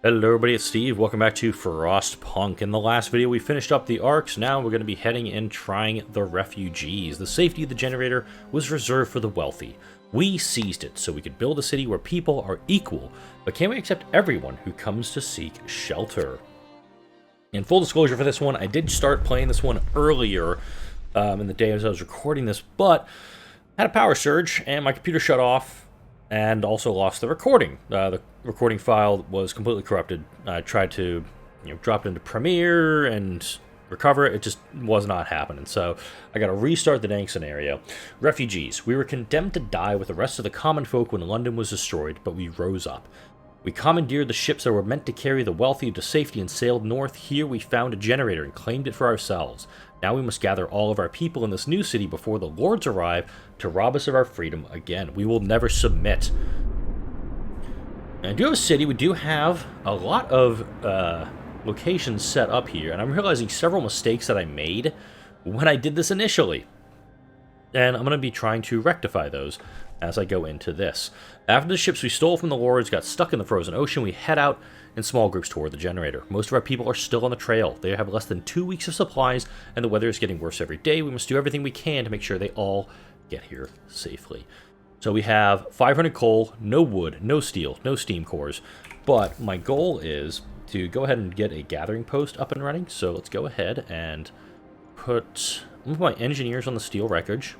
Hello everybody, it's Steve. Welcome back to Frostpunk. In the last video we finished up the arcs. Now we're going to be heading and trying the refugees. The safety of the generator was reserved for the wealthy. We seized it so we could build a city where people are equal, but can we accept everyone who comes to seek shelter? In full disclosure for this one, I did start playing this one earlier in the day as I was recording this, but had a power surge and my computer shut off. And also lost the recording. The recording file was completely corrupted. I tried to, drop it into Premiere and recover it. It just was not happening. So I got to restart the dang scenario. Refugees. We were condemned to die with the rest of the common folk when London was destroyed, but we rose up. We commandeered the ships that were meant to carry the wealthy to safety and sailed north. Here we found a generator and claimed it for ourselves. Now we must gather all of our people in this new city before the lords arrive to rob us of our freedom again. We will never submit. And I do have a city. We do have a lot of locations set up here, and I'm realizing several mistakes that I made when I did this initially. And I'm going to be trying to rectify those as I go into this. After the ships we stole from the lords got stuck in the frozen ocean, we head out in small groups toward the generator. Most of our people are still on the trail. They have less than 2 weeks of supplies, and the weather is getting worse every day. We must do everything we can to make sure they all get here safely. So we have 500 coal, no wood, no steel, no steam cores, but my goal is to go ahead and get a gathering post up and running. So let's go ahead and put my engineers on the steel wreckage.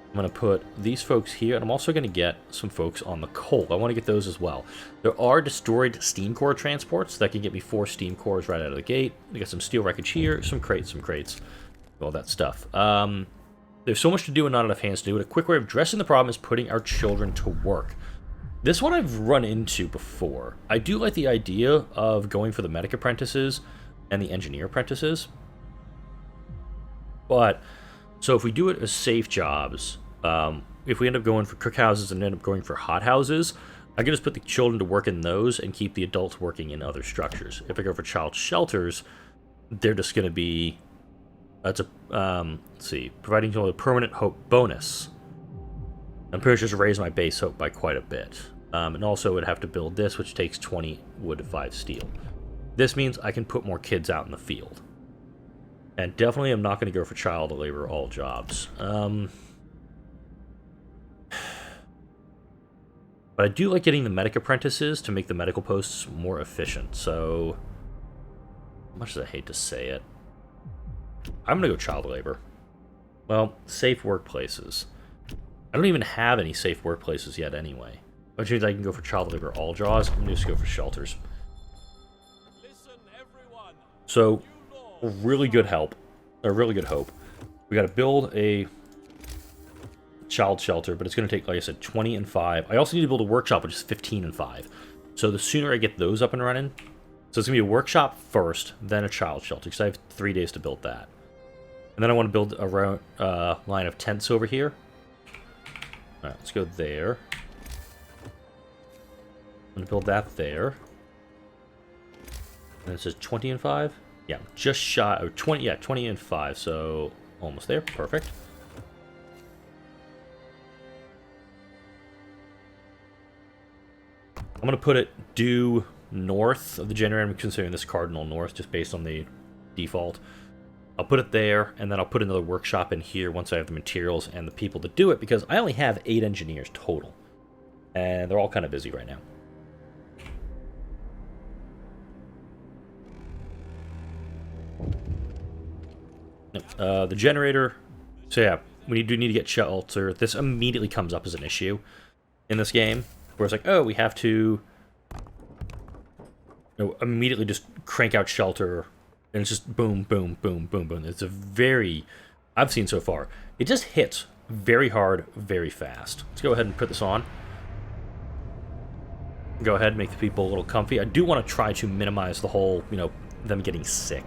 I'm going to put these folks here, and I'm also going to get some folks on the coal. I want to get those as well. There are destroyed steam core transports that can get me 4 steam cores right out of the gate. We got some steel wreckage here, some crates, all that stuff. There's so much to do and not enough hands to do it. A quick way of addressing the problem is putting our children to work. This one I've run into before. I do like the idea of going for the medic apprentices and the engineer apprentices. But so if we do it as safe jobs, if we end up going for cookhouses and end up going for hothouses, I can just put the children to work in those and keep the adults working in other structures. If I go for child shelters, they're just going to be, let's see, providing a permanent hope bonus. I'm pretty sure just raise my base hope by quite a bit. And also would have to build this, which takes 20 wood to 5 steel. This means I can put more kids out in the field. And definitely I'm not going to go for child labor all jobs. But I do like getting the medic apprentices to make the medical posts more efficient. So, much as I hate to say it, I'm going to go child labor. Well, safe workplaces. I don't even have any safe workplaces yet anyway. Which means I can go for child labor all jobs. I'm going to just go for shelters. So, really good hope. We got to build a child shelter, but it's going to take, like I said, 20 and 5. I also need to build a workshop, which is 15 and 5. So the sooner I get those up and running, so it's going to be a workshop first, then a child shelter, because I have 3 days to build that. And then I want to build a line of tents over here. All right, let's go there. I'm going to build that there. And it says 20 and 5. Yeah, just shy of 20. Yeah, 20 and 5. So almost there. Perfect. I'm going to put it due north of the generator. I'm considering this cardinal north just based on the default. I'll put it there, and then I'll put another workshop in here once I have the materials and the people to do it, because I only have 8 engineers total. And they're all kind of busy right now. The generator, so yeah, we do need to get shelter. This immediately comes up as an issue in this game, where it's like, oh, we have to immediately just crank out shelter, and it's just boom, boom, boom, boom, boom. It's a very, I've seen so far, it just hits very hard, very fast. Let's go ahead and put this on. Go ahead and make the people a little comfy. I do want to try to minimize the whole, them getting sick.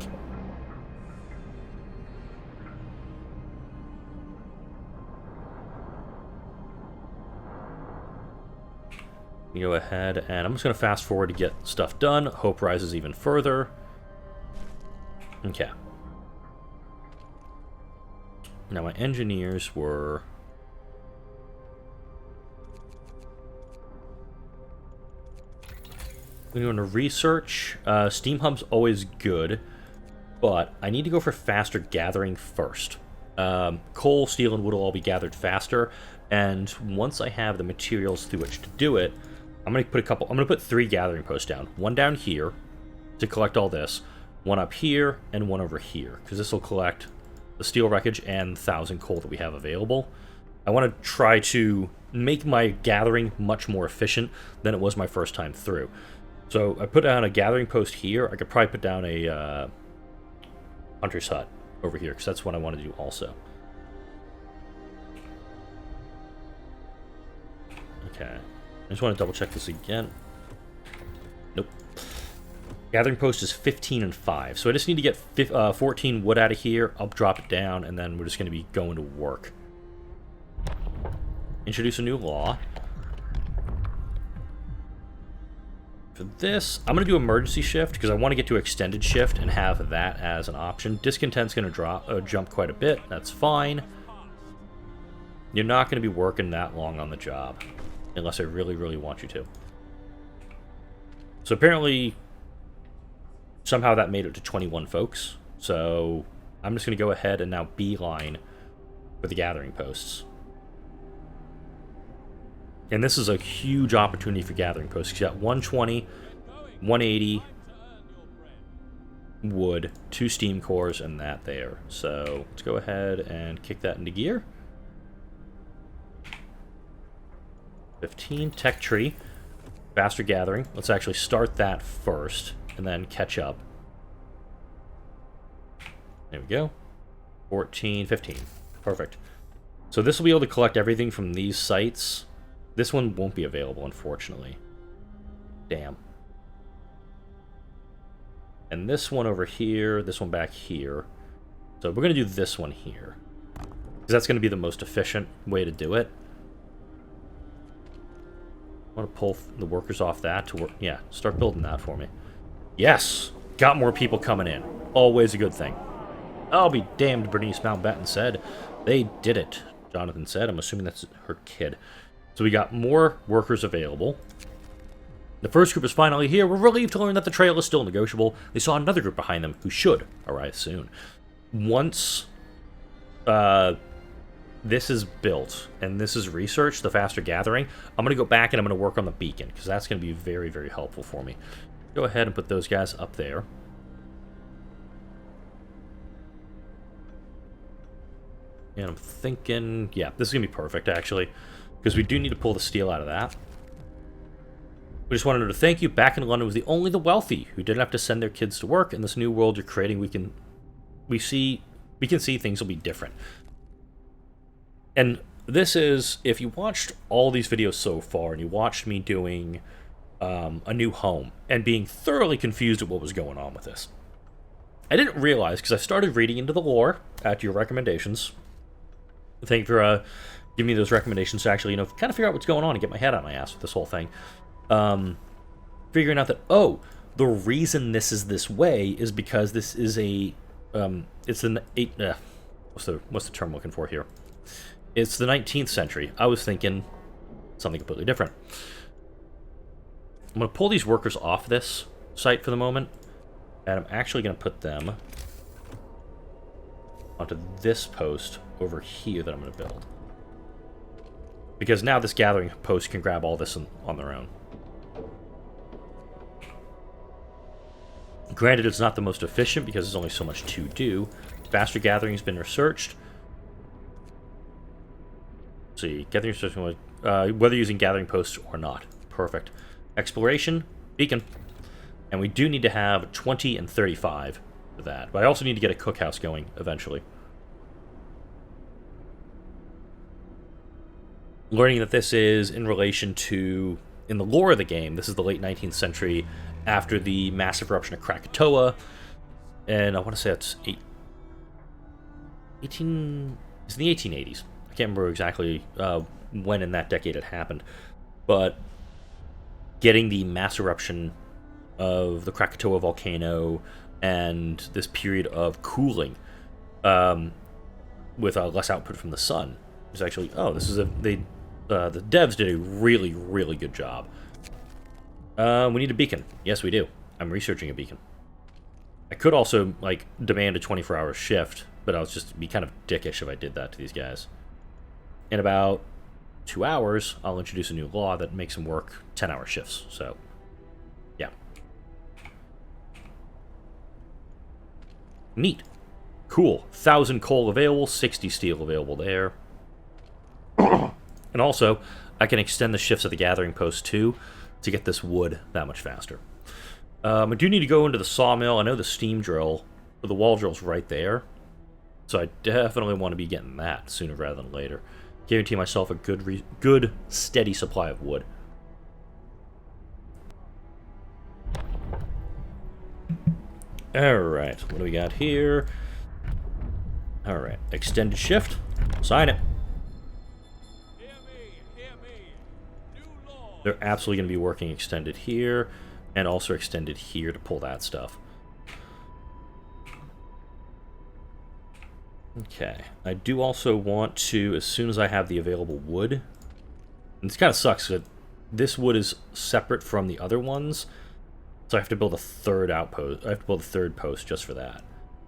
Go ahead, and I'm just going to fast forward to get stuff done. Hope rises even further. Okay. Now my engineers were We're going to research. Steam Hub's always good, but I need to go for faster gathering first. Coal, steel, and wood will all be gathered faster, and once I have the materials through which to do it, I'm going to put 3 gathering posts down. One down here to collect all this, one up here, and one over here, because this will collect the steel wreckage and 1,000 coal that we have available. I want to try to make my gathering much more efficient than it was my first time through. So I put down a gathering post here. I could probably put down a hunter's hut over here, because that's what I want to do also. Okay. I just want to double check this again. Nope. Gathering post is 15 and 5. So I just need to get 14 wood out of here. I'll drop it down, and then we're just going to be going to work. Introduce a new law. For this, I'm going to do emergency shift because I want to get to extended shift and have that as an option. Discontent's going to jump quite a bit. That's fine. You're not going to be working that long on the job unless I really, really want you to. So apparently, somehow that made it to 21 folks. So I'm just going to go ahead and now beeline for the gathering posts. And this is a huge opportunity for gathering posts. You got 120, 180 wood, 2 steam cores, and that there. So let's go ahead and kick that into gear. 15, tech tree, faster gathering. Let's actually start that first, and then catch up. There we go. 14, 15. Perfect. So this will be able to collect everything from these sites. This one won't be available, unfortunately. Damn. And this one over here, this one back here. So we're going to do this one here, because that's going to be the most efficient way to do it. I want to pull the workers off that to work. Yeah, start building that for me. Yes! Got more people coming in. Always a good thing. I'll be damned, Bernice Mountbatten said. They did it, Jonathan said. I'm assuming that's her kid. So we got more workers available. The first group is finally here. We're relieved to learn that the trail is still negotiable. They saw another group behind them who should arrive soon. Once this is built and this is researched, the faster gathering, I'm going to go back and I'm going to work on the beacon, because that's going to be very, very helpful for me. Go ahead and put those guys up there. And I'm thinking, yeah, this is going to be perfect, actually, because we do need to pull the steel out of that. We just wanted to thank you. Back in London was only the wealthy who didn't have to send their kids to work. In this new world you're creating, we can see things will be different. And this is, if you watched all these videos so far, and you watched me doing a new home and being thoroughly confused at what was going on with this, I didn't realize, because I started reading into the lore at your recommendations. Thank you for giving me those recommendations to actually, kind of figure out what's going on and get my head out of my ass with this whole thing. Figuring out that, oh, the reason this is this way is because this is a, it's an what's the term I'm looking for here? It's the 19th century. I was thinking something completely different. I'm going to pull these workers off this site for the moment, and I'm actually going to put them onto this post over here that I'm going to build. Because now this gathering post can grab all this on their own. Granted, it's not the most efficient because there's only so much to do. Faster gathering has been researched. Let's see, gathering research, whether using gathering posts or not. Perfect. Exploration, beacon. And we do need to have 20 and 35 for that. But I also need to get a cookhouse going eventually. Learning that this is in relation to, in the lore of the game, this is the late 19th century after the massive eruption of Krakatoa. And I want to say it's it's in the 1880s. I can't remember exactly when in that decade it happened. But getting the mass eruption of the Krakatoa volcano and this period of cooling with less output from the sun is actually, oh, this is the devs did a really, really good job. We need a beacon. Yes, we do. I'm researching a beacon. I could also, like, demand a 24-hour shift, but I was just be kind of dickish if I did that to these guys. In about 2 hours, I'll introduce a new law that makes them work 10-hour shifts, so, yeah. Neat. Cool. 1,000 coal available, 60 steel available there. And also, I can extend the shifts of the gathering post, too, to get this wood that much faster. I do need to go into the sawmill. I know the steam drill, or the wall drill's right there. So I definitely want to be getting that sooner rather than later. Guarantee myself a good steady supply of wood. Alright, what do we got here? Alright, extended shift. Sign it. They're absolutely going to be working extended here, and also extended here to pull that stuff. Okay, I do also want to, as soon as I have the available wood, and this kind of sucks, because this wood is separate from the other ones, so I have to build a third outpost. I have to build a third post just for that.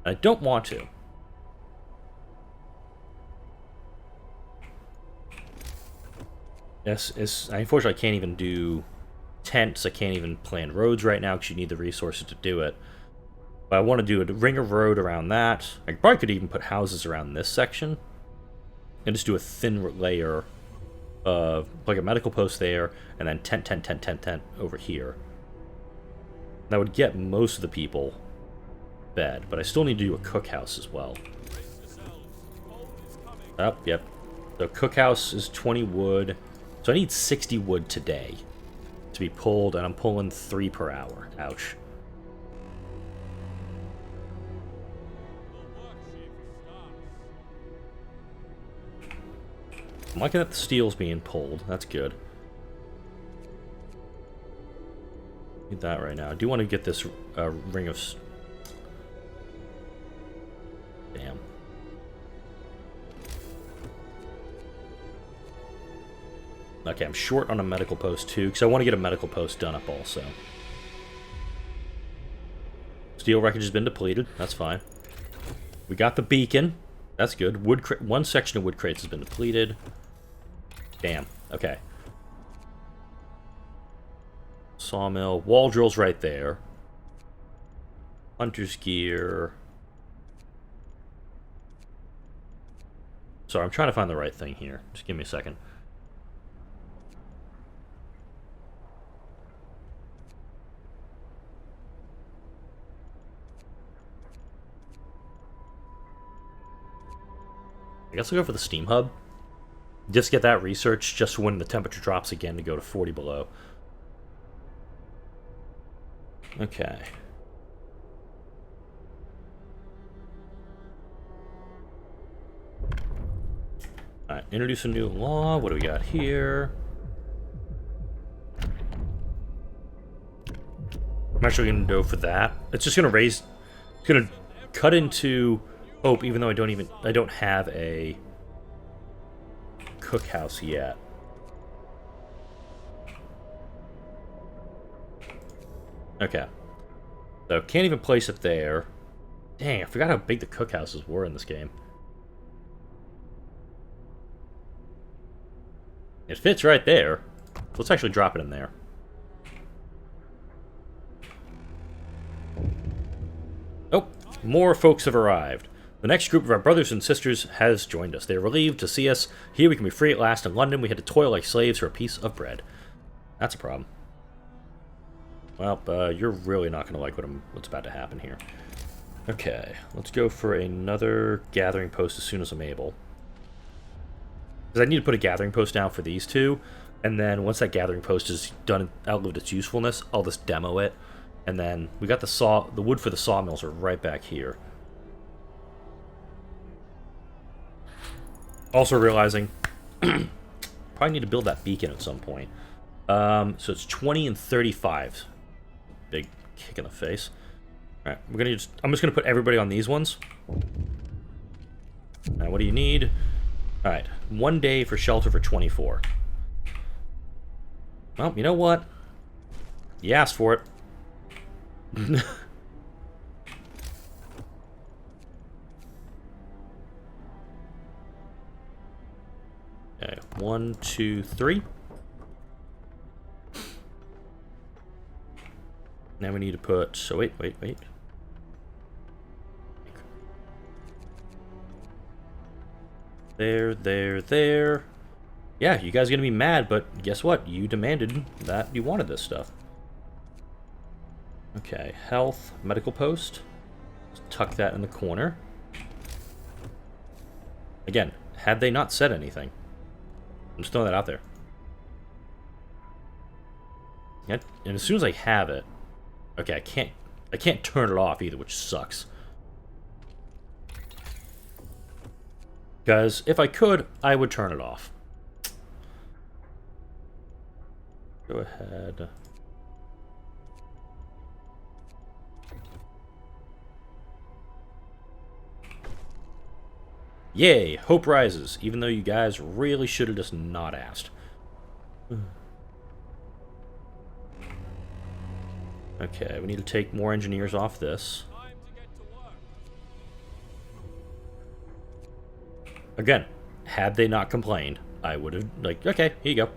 And I don't want to. Yes, unfortunately I can't even do tents, I can't even plan roads right now because you need the resources to do it. But I want to do a ring of road around that. I probably could even put houses around this section. And just do a thin layer of, like a medical post there, and then tent over here. That would get most of the people fed, but I still need to do a cookhouse as well. Oh, yep. The cookhouse is 20 wood. So I need 60 wood today to be pulled, and I'm pulling 3 per hour. Ouch. I'm liking that the steel's being pulled. That's good. Need that right now. I do want to get this ring of... Damn. Okay, I'm short on a medical post too, because I want to get a medical post done up also. Steel wreckage has been depleted. That's fine. We got the beacon. That's good. One section of wood crates has been depleted. Damn. Okay. Sawmill. Wall drill's right there. Hunter's gear. Sorry, I'm trying to find the right thing here. Just give me a second. I guess I'll go for the steam hub. Just get that research just when the temperature drops again to go to 40 below. Okay. Alright, introduce a new law. What do we got here? I'm actually going to go for that. It's just going to raise... It's going to cut into... Hope, even though I don't have a cookhouse yet. Okay. So, can't even place it there. Dang, I forgot how big the cookhouses were in this game. It fits right there. Let's actually drop it in there. Oh, more folks have arrived. The next group of our brothers and sisters has joined us. They are relieved to see us. Here we can be free at last. In London, we had to toil like slaves for a piece of bread. That's a problem. Well, you're really not going to like what's about to happen here. Okay, let's go for another gathering post as soon as I'm able. Because I need to put a gathering post down for these two, and then once that gathering post is done, outlived its usefulness, I'll just demo it. And then we got the wood for the sawmills are right back here. Also realizing, probably need to build that beacon at some point. So it's 20 and 35. Big kick in the face. All right, I'm just gonna put everybody on these ones. Now, what do you need? All right, 1 day for shelter for 24. Well, you know what? You asked for it. Okay, 1, 2, 3. Now we need to put... So wait. There. Yeah, you guys are gonna be mad, but guess what? You demanded that you wanted this stuff. Okay, health, medical post. Let's tuck that in the corner. Again, had they not said anything. I'm just throwing that out there. And as soon as I have it... Okay, I can't turn it off either, which sucks. Because if I could, I would turn it off. Go ahead. Yay, hope rises, even though you guys really should have just not asked. Okay, we need to take more engineers off this. Again, had they not complained, I would have, like, okay, here you go.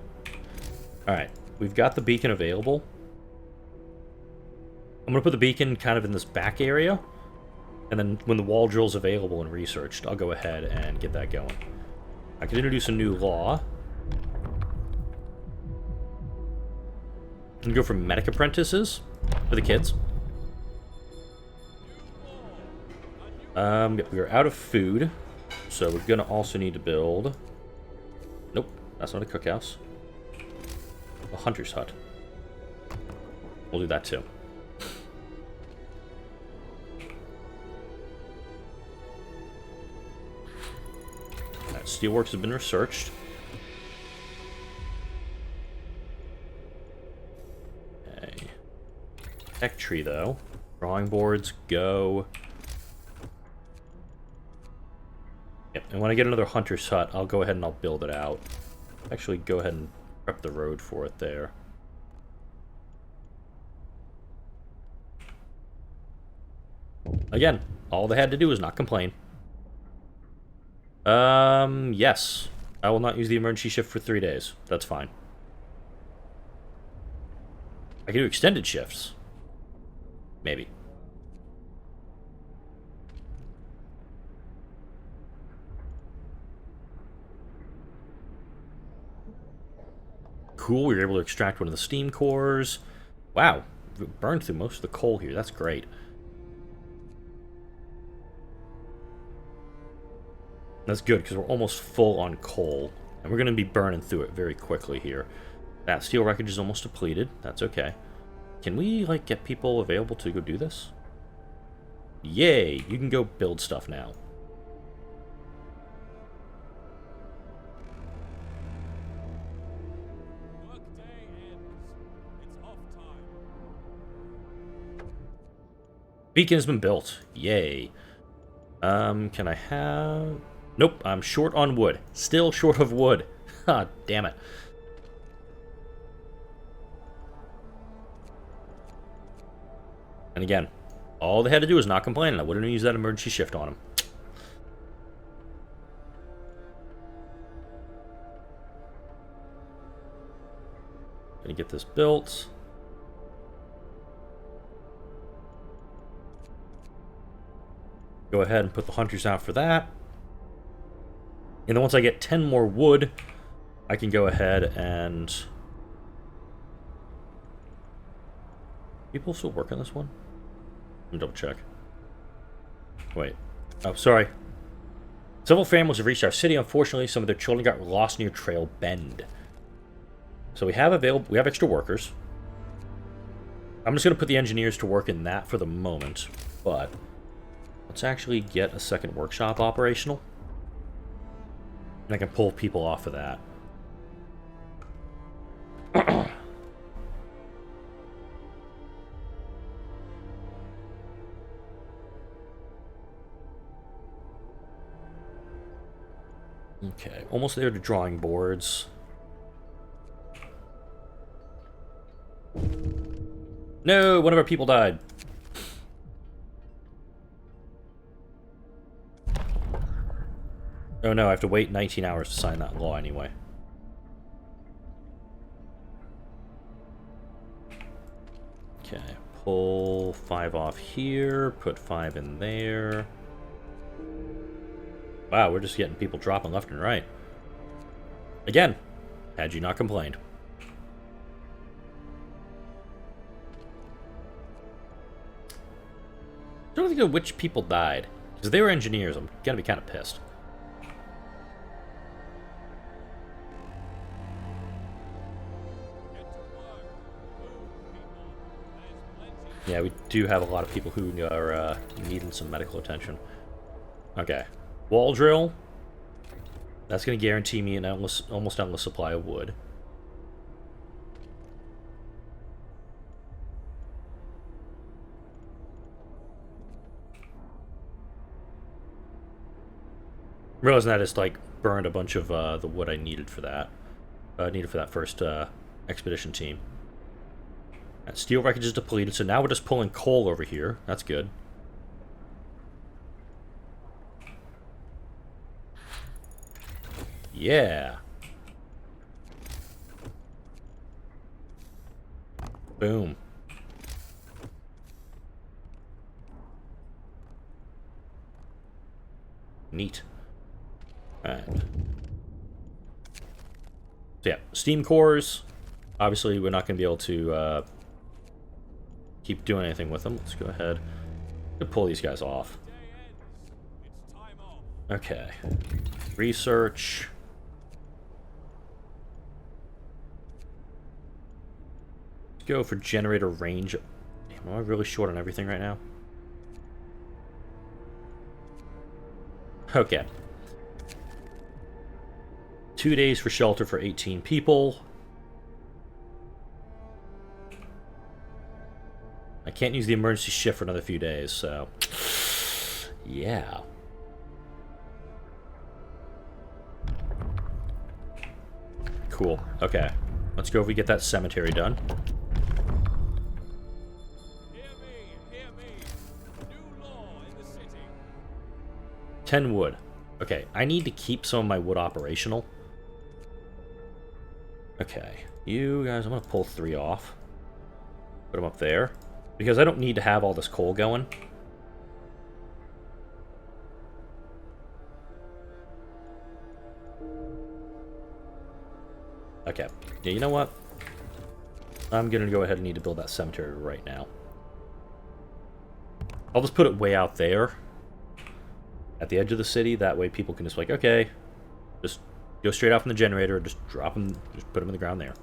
Alright, we've got the beacon available. I'm going to put the beacon kind of in this back area. And then when the wall drill's available and researched, I'll go ahead and get that going. I can introduce a new law. And go for medic apprentices for the kids. We're out of food. So we're going to also need to build... Nope, that's not a cookhouse. A hunter's hut. We'll do that too. Right, steelworks have been researched. Okay. Tech tree though. Drawing boards, go. Yep, and when I get another hunter's hut, I'll go ahead and I'll build it out. Actually, go ahead and prep the road for it there. Again, all they had to do was not complain. Yes. I will not use the emergency shift for 3 days. That's fine. I can do extended shifts. Maybe. Cool, we were able to extract one of the steam cores. Wow, we burned through most of the coal here. That's great. That's good, because we're almost full on coal. And we're going to be burning through it very quickly here. That steel wreckage is almost depleted. That's okay. Can we, like, get people available to go do this? Yay! You can go build stuff now. Beacon has been built. Yay. Can I have... Nope, I'm short on wood. Still short of wood. Ha, damn it. And again, all they had to do was not complain, and I wouldn't have used that emergency shift on them. Gonna get this built. Go ahead and put the hunters out for that. And then once I get 10 more wood, I can go ahead and... People still work on this one? Let me double check. Wait. Oh, sorry. Several families have reached our city. Unfortunately, some of their children got lost near Trail Bend. So we have extra workers. I'm just going to put the engineers to work in that for the moment. But let's actually get a second workshop operational. And I can pull people off of that. Okay, almost there to drawing boards. No, one of our people died. Oh no, I have to wait 19 hours to sign that law anyway. Okay, pull 5 off here, put 5 in there. Wow, we're just getting people dropping left and right. Again, had you not complained. I don't think of which people died. Because they were engineers, I'm gonna be kind of pissed. Yeah, we do have a lot of people who are needing some medical attention. Okay. Wall drill. That's going to guarantee me an almost endless supply of wood. Realizing that I just, like, burned a bunch of the wood I needed for that. Needed for that first expedition team. That steel wreckage is depleted, so now we're just pulling coal over here. That's good. Yeah. Boom. Neat. Alright. So yeah, steam cores. Obviously, we're not going to be able to keep doing anything with them. Let's go ahead and pull these guys off. Okay. Research. Let's go for generator range. Damn, am I really short on everything right now? Okay. 2 days for shelter for 18 people. I can't use the emergency shift for another few days, so... yeah. Cool. Okay. Let's go if we get that cemetery done. Hear me. New law in the city. 10 wood. Okay, I need to keep some of my wood operational. Okay. You guys, I'm going to pull 3 off. Put them up there. Because I don't need to have all this coal going. Okay. Yeah, you know what? I'm going to go ahead and need to build that cemetery right now. I'll just put it way out there. At the edge of the city. That way people can just like, okay. Just go straight out from the generator. Just drop them. Just put them in the ground there.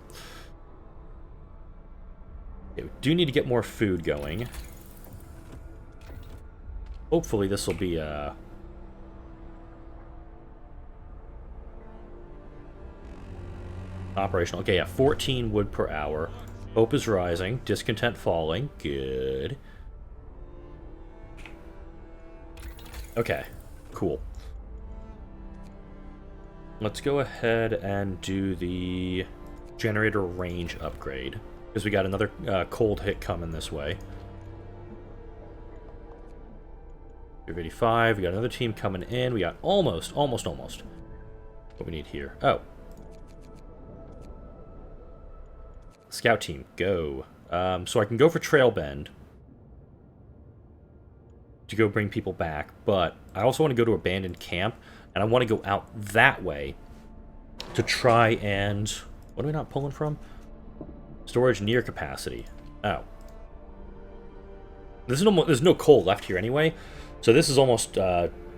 Okay, we do need to get more food going. Hopefully this will be operational. Okay, yeah, 14 wood per hour. Hope is rising. Discontent falling. Good. Okay, cool. Let's go ahead and do the generator range upgrade. Because we got another cold hit coming this way. 85. We got another team coming in. We got almost. What we need here. Oh. Scout team, go. So I can go for Trail Bend. To go bring people back. But I also want to go to Abandoned Camp. And I want to go out that way. To try and... what are we not pulling from? Storage near capacity. Oh. There's no coal left here anyway, so this is almost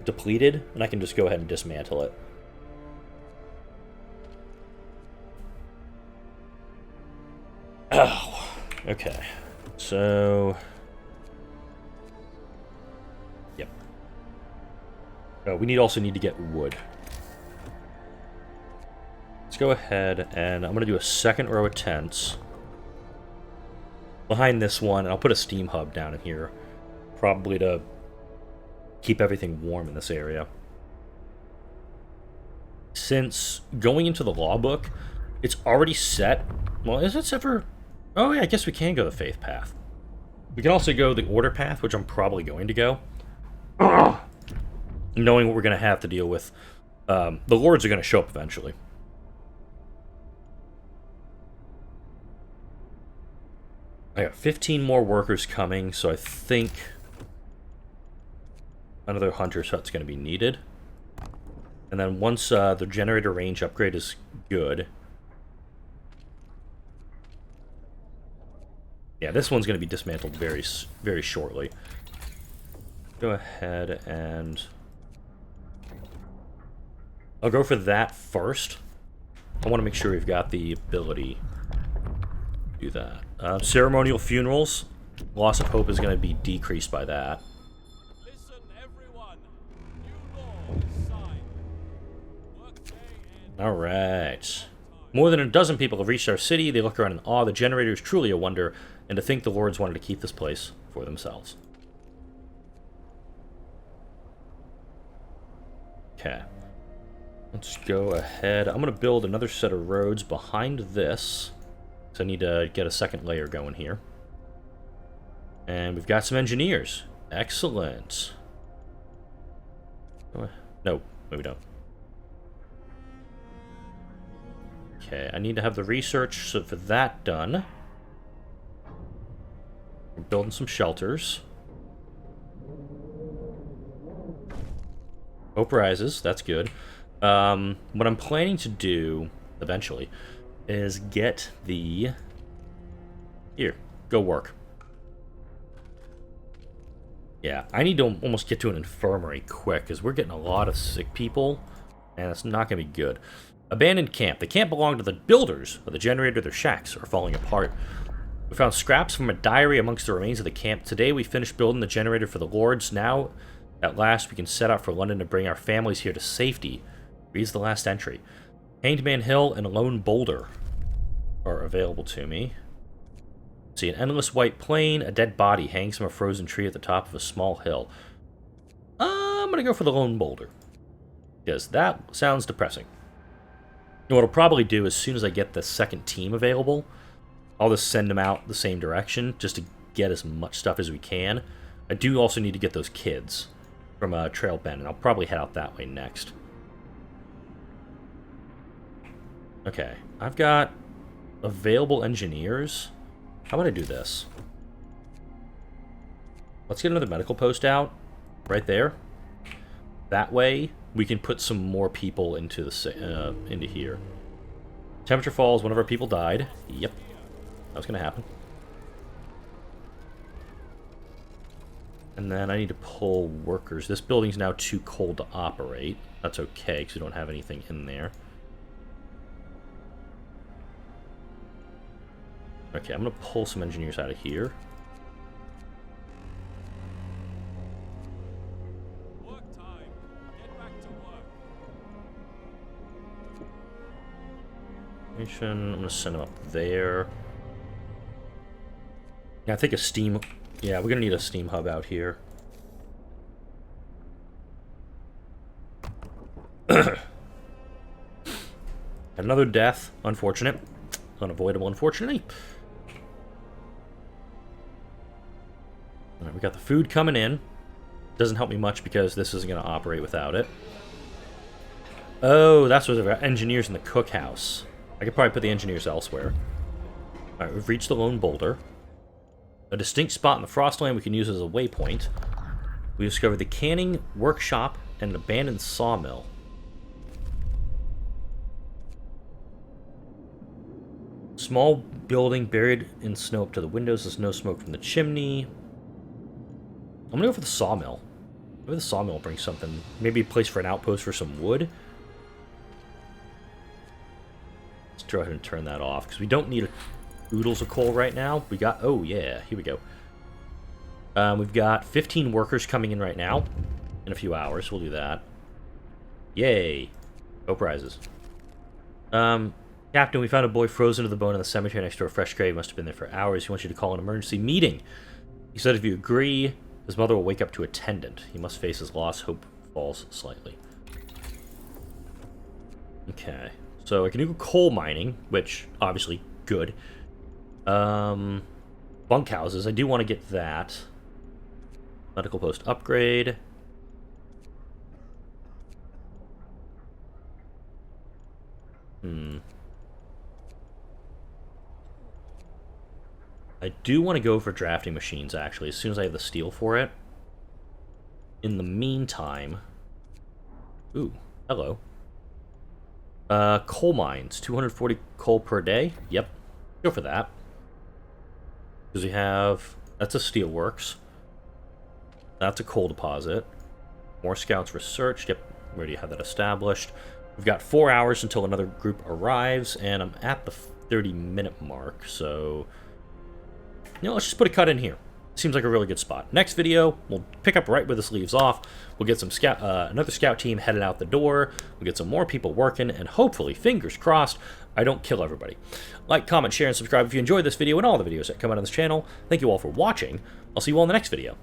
depleted, and I can just go ahead and dismantle it. Oh, okay. So... yep. Oh, we also need to get wood. Let's go ahead, and I'm going to do a second row of tents. Behind this one, and I'll put a steam hub down in here. Probably to keep everything warm in this area. Since going into the law book, it's already set. Well, is it set for... oh, yeah, I guess we can go the faith path. We can also go the order path, which I'm probably going to go. Knowing what we're going to have to deal with. The lords are going to show up eventually. I got 15 more workers coming, so I think another hunter's hut's going to be needed. And then once the generator range upgrade is good... Yeah, this one's going to be dismantled very shortly. Go ahead and... I'll go for that first. I want to make sure we've got the ability to do that. Ceremonial funerals. Loss of hope is going to be decreased by that. Listen, everyone. New law is signed. Workday ends. Alright. More than a dozen people have reached our city. They look around in awe. The generator is truly a wonder, and to think the lords wanted to keep this place for themselves. Okay. Let's go ahead. I'm going to build another set of roads behind this. So I need to get a second layer going here. And we've got some engineers. Excellent. No, we don't. Okay, I need to have the research so for that done. We're building some shelters. Hope rises. That's good. What I'm planning to do, eventually, is get the... Here, go work. Yeah, I need to almost get to an infirmary quick, because we're getting a lot of sick people, and it's not going to be good. Abandoned camp. The camp belonged to the builders, but the generator, their shacks are falling apart. We found scraps from a diary amongst the remains of the camp. Today we finished building the generator for the lords. Now, at last, we can set out for London to bring our families here to safety. Reads the last entry. Hanged Man Hill and Lone Boulder are available to me. See, an endless white plain, a dead body hangs from a frozen tree at the top of a small hill. I'm going to go for the Lone Boulder, because that sounds depressing. And what I'll probably do as soon as I get the second team available, I'll just send them out the same direction, just to get as much stuff as we can. I do also need to get those kids from Trail Bend, and I'll probably head out that way next. Okay, I've got available engineers. How about I do this? Let's get another medical post out right there. That way, we can put some more people into the into here. Temperature falls. One of our people died. Yep, that was gonna happen. And then I need to pull workers. This building's now too cold to operate. That's okay, because we don't have anything in there. Okay, I'm going to pull some engineers out of here. Work time. Get back to work. I'm going to send them up there. Yeah, I think a steam... Yeah, we're going to need a steam hub out here. Another death. Unfortunate. Unavoidable, unfortunately. Alright, we got the food coming in. Doesn't help me much because this isn't going to operate without it. Oh, that's what they've got. Engineers in the cookhouse. I could probably put the engineers elsewhere. Alright, we've reached the Lone Boulder. A distinct spot in the Frostland we can use as a waypoint. We discovered the canning workshop and an abandoned sawmill. Small building buried in snow up to the windows. There's no smoke from the chimney. I'm gonna go for the sawmill. Maybe the sawmill will bring something. Maybe a place for an outpost for some wood. Let's go ahead and turn that off, because we don't need oodles of coal right now. We got... Oh, yeah. Here we go. We've got 15 workers coming in right now. In a few hours. We'll do that. Yay. Hope rises. Captain, we found a boy frozen to the bone in the cemetery next to a fresh grave. Must have been there for hours. He wants you to call an emergency meeting. He said if you agree, his mother will wake up to attendant. He must face his loss. Hope falls slightly. Okay. So I can do coal mining, which, obviously, good. bunkhouses. I do want to get that. Medical post upgrade. I do want to go for drafting machines, actually, as soon as I have the steel for it. In the meantime... Ooh, hello. Coal mines. 240 coal per day. Yep. Go for that. Because we have... That's a steelworks. That's a coal deposit. More scouts researched. Yep, we already have that established. We've got 4 hours until another group arrives, and I'm at the 30-minute mark, so... You know, let's just put a cut in here. Seems like a really good spot. Next video, we'll pick up right where this leaves off. We'll get some scout, another scout team headed out the door. We'll get some more people working, and hopefully, fingers crossed, I don't kill everybody. Like, comment, share, and subscribe if you enjoyed this video and all the videos that come out on this channel. Thank you all for watching. I'll see you all in the next video.